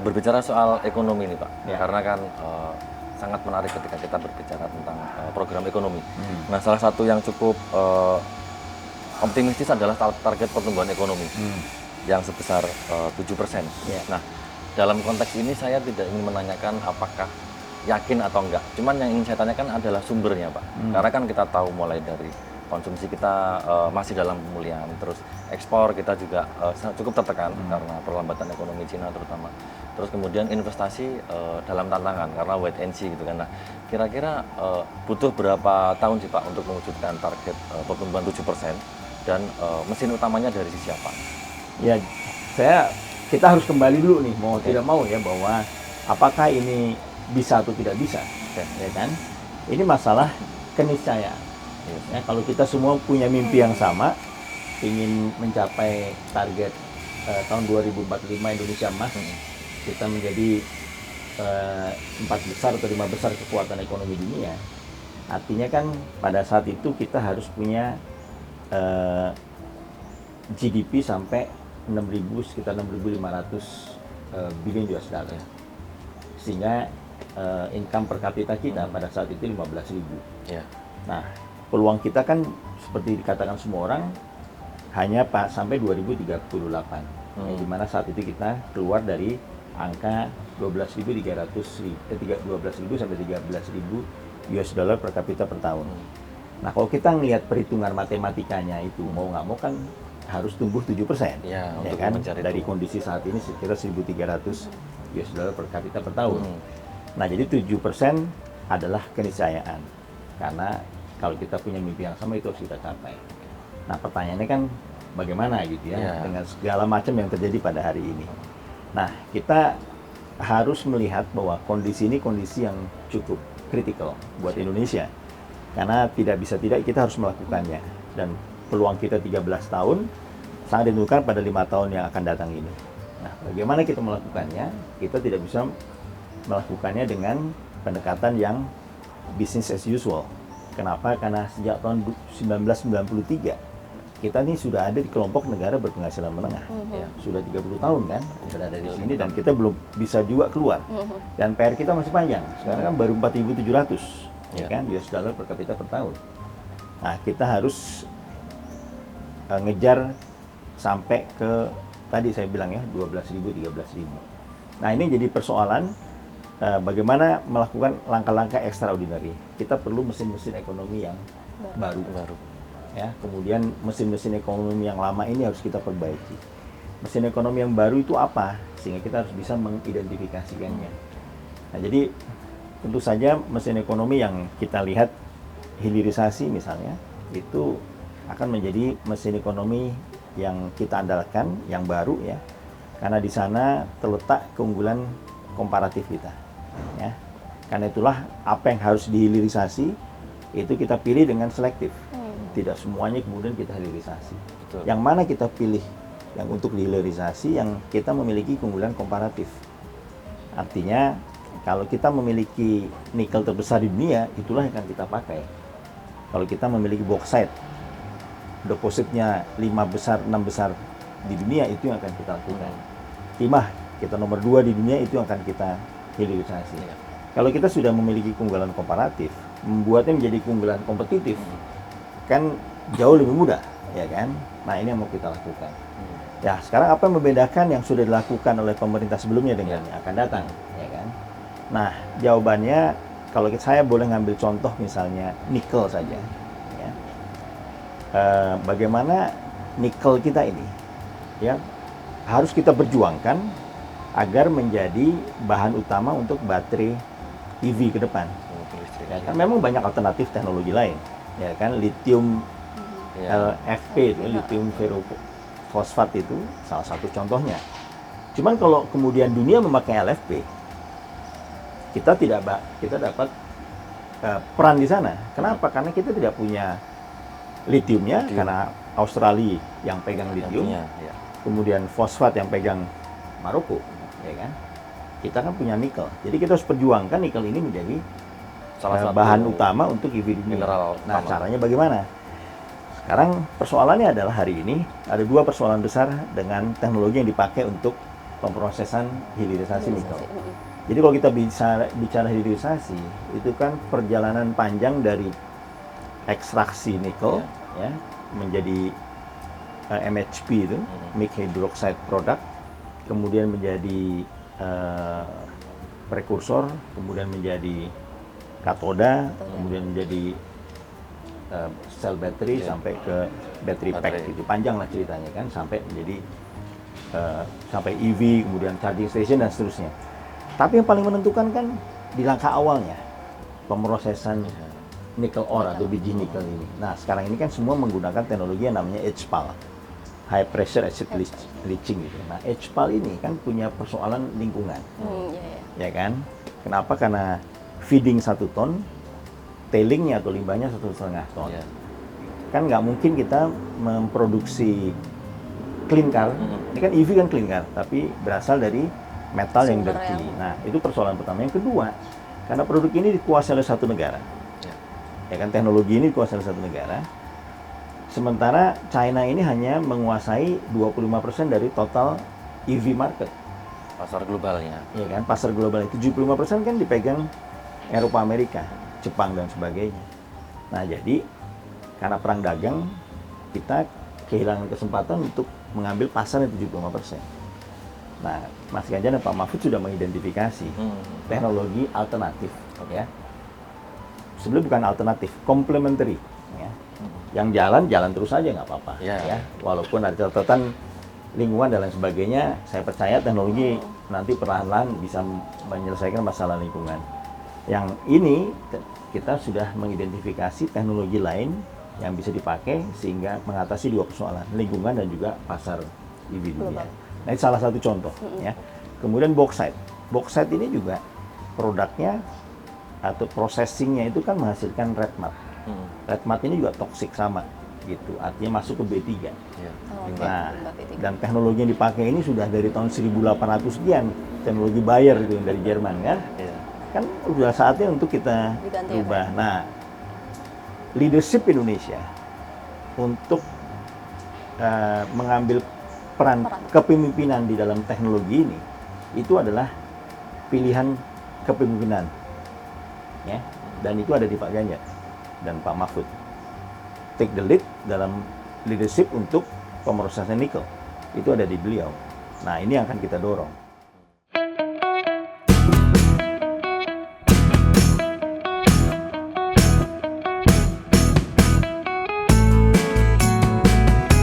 berbicara soal ekonomi nih Pak, Ya. karena kan sangat menarik ketika kita berbicara tentang program ekonomi. Nah, salah satu yang cukup optimistis adalah target pertumbuhan ekonomi yang sebesar 7%. Ya. Nah, dalam konteks ini saya tidak ingin menanyakan apakah yakin atau enggak. Cuman yang ingin saya tanyakan adalah sumbernya Pak. Karena kan kita tahu mulai dari konsumsi kita masih dalam pemulihan, terus ekspor kita juga cukup tertekan karena perlambatan ekonomi Cina terutama. Terus kemudian investasi dalam tantangan karena wait and see gitu kan. Nah, kira-kira butuh berapa tahun sih Pak untuk mewujudkan target pertumbuhan 7% dan mesin utamanya dari sisi apa? Ya, kita harus kembali dulu nih, mau tidak mau ya, bahwa apakah ini bisa atau tidak bisa, ya kan? Ini masalah keniscayaan. Ya, kalau kita semua punya mimpi yang sama, ingin mencapai target tahun 2045 Indonesia emas, kita menjadi 4 besar atau 5 besar kekuatan ekonomi dunia. Artinya kan pada saat itu kita harus punya GDP sampai sekitar 6.500 billion US dollar. Sehingga income per kapita kita pada saat itu 15.000. Ya. Nah, peluang kita kan seperti dikatakan semua orang hanya sampai 2038. Di mana saat itu kita keluar dari angka 12.000 sampai 13.000 US dollar per kapita per tahun. Nah, kalau kita ngelihat perhitungan matematikanya itu mau nggak mau kan harus tumbuh 7%. Ya, Ya untuk kan? mencari Dari itu. kondisi saat ini sekitar 1.300 US dollar per kapita per tahun. Nah, jadi 7% adalah keniscayaan. Karena kalau kita punya mimpi yang sama itu harus kita capai. Nah, pertanyaannya kan bagaimana gitu ya, dengan segala macam yang terjadi pada hari ini. Nah, kita harus melihat bahwa kondisi ini kondisi yang cukup kritikal buat Indonesia. Karena tidak bisa tidak kita harus melakukannya. Dan peluang kita 13 tahun sangat ditentukan pada 5 tahun yang akan datang ini. Nah, bagaimana kita melakukannya? Kita tidak bisa melakukannya dengan pendekatan yang business as usual. Kenapa? Karena sejak tahun 1993 kita ini sudah ada di kelompok negara berpenghasilan menengah. Sudah 30 tahun kan berada di sini dan kita belum bisa juga keluar. Dan PR kita masih panjang. Sekarang kan baru 4.700 ya kan US dollar per kapita per tahun. Nah, kita harus ngejar sampai ke tadi saya bilang ya 12.000 13.000. Nah, ini jadi persoalan bagaimana melakukan langkah-langkah extraordinary. Kita perlu mesin-mesin ekonomi yang baru. Ya, kemudian mesin-mesin ekonomi yang lama ini harus kita perbaiki. Mesin ekonomi yang baru itu apa? Sehingga kita harus bisa mengidentifikasikannya. Nah, jadi tentu saja mesin ekonomi yang kita lihat hilirisasi misalnya itu akan menjadi mesin ekonomi yang kita andalkan, yang baru ya. Karena di sana terletak keunggulan komparatif kita. Ya. Karena itulah apa yang harus dihilirisasi itu kita pilih dengan selektif. Tidak semuanya kemudian kita hilirisasi. Betul. Yang mana kita pilih yang untuk dihilirisasi yang kita memiliki keunggulan komparatif. Artinya kalau kita memiliki nikel terbesar di dunia, itulah yang akan kita pakai. Kalau kita memiliki bauxite, depositnya 5 besar, 6 besar di dunia, itu yang akan kita lakukan. Timah, kita nomor 2 di dunia, itu yang akan kita hilirisasi. Kalau kita sudah memiliki keunggulan komparatif, membuatnya menjadi keunggulan kompetitif, kan jauh lebih mudah, ya kan? Nah, ini yang mau kita lakukan. Ya, sekarang apa yang membedakan yang sudah dilakukan oleh pemerintah sebelumnya dengan yang akan datang, ya kan? Nah, jawabannya kalau saya boleh ngambil contoh misalnya nikel saja, ya. Bagaimana nikel kita ini, ya, harus kita perjuangkan agar menjadi bahan utama untuk baterai EV ke depan. Ya kan, memang banyak alternatif teknologi lain, ya kan, lithium LFP itu, lithium ferrofosfat itu salah satu contohnya. Cuman kalau kemudian dunia memakai LFP, kita dapat peran di sana. Kenapa? Karena kita tidak punya lithiumnya, karena Australia yang pegang lithium, kemudian fosfat yang pegang Maroko, ya kan? Kita kan punya nikel. Jadi kita harus perjuangkan nikel ini menjadi salah satu bahan utama untuk EV dunia. Nah, caranya bagaimana? Sekarang persoalannya adalah hari ini ada 2 persoalan besar dengan teknologi yang dipakai untuk pemrosesan hilirisasi nikel. Jadi kalau kita bicara hilirisasi, itu kan perjalanan panjang dari ekstraksi nikel ya menjadi MHP itu, mixed hydroxide product, kemudian menjadi prekursor, kemudian menjadi katoda, kemudian menjadi sel baterai sampai ke battery pack gitu. Panjang lah ceritanya kan, sampai menjadi sampai EV, kemudian charging station dan seterusnya. Tapi yang paling menentukan kan di langkah awalnya, pemrosesan nikel ore atau biji nikel ini. Nah, sekarang ini kan semua menggunakan teknologi yang namanya HPAL, high pressure acid leaching gitu. Nah, HPAL ini kan punya persoalan lingkungan, ya kan? Kenapa? Karena feeding 1 ton, tailingnya atau limbahnya 1,5 ton. Kan nggak mungkin kita memproduksi clean car. Ini kan EV kan clean car, tapi berasal dari metal yang dirty. Nah, itu persoalan pertama. Yang kedua, karena produk ini dikuasai oleh satu negara. Ya kan, teknologi ini dikuasai oleh satu negara. Sementara China ini hanya menguasai 25% dari total EV market. Pasar globalnya. Ya kan, pasar globalnya 75% kan dipegang Eropa, Amerika, Jepang dan sebagainya. Nah, jadi karena perang dagang, kita kehilangan kesempatan untuk mengambil pasar yang 75%. Nah, Mas Ganjar dan Pak Mahfud sudah mengidentifikasi teknologi alternatif, ya. Sebenarnya bukan alternatif, complementary, ya. Yang jalan terus aja nggak apa-apa, ya. Walaupun ada catatan lingkungan dan lain sebagainya, saya percaya teknologi nanti perlahan-lahan bisa menyelesaikan masalah lingkungan. Yang ini kita sudah mengidentifikasi teknologi lain yang bisa dipakai sehingga mengatasi 2 persoalan, lingkungan dan juga pasar EV dunia. Nah, ini salah satu contoh, ya. Kemudian bauxite. Bauxite ini juga produknya atau processingnya itu kan menghasilkan red mud. Red mud ini juga toksik sama, gitu. Artinya masuk ke B3. Nah, dan teknologi yang dipakai ini sudah dari tahun 1800 sekian, teknologi Bayer itu yang dari Jerman kan. Kan sudah saatnya untuk kita rubah. Nah, leadership Indonesia untuk mengambil peran kepemimpinan di dalam teknologi ini itu adalah pilihan kepemimpinan, ya, dan itu ada di Pak Ganjar dan Pak Mahfud. Take the lead dalam leadership untuk pemrosesan nikel itu ada di beliau. Nah, ini yang akan kita dorong.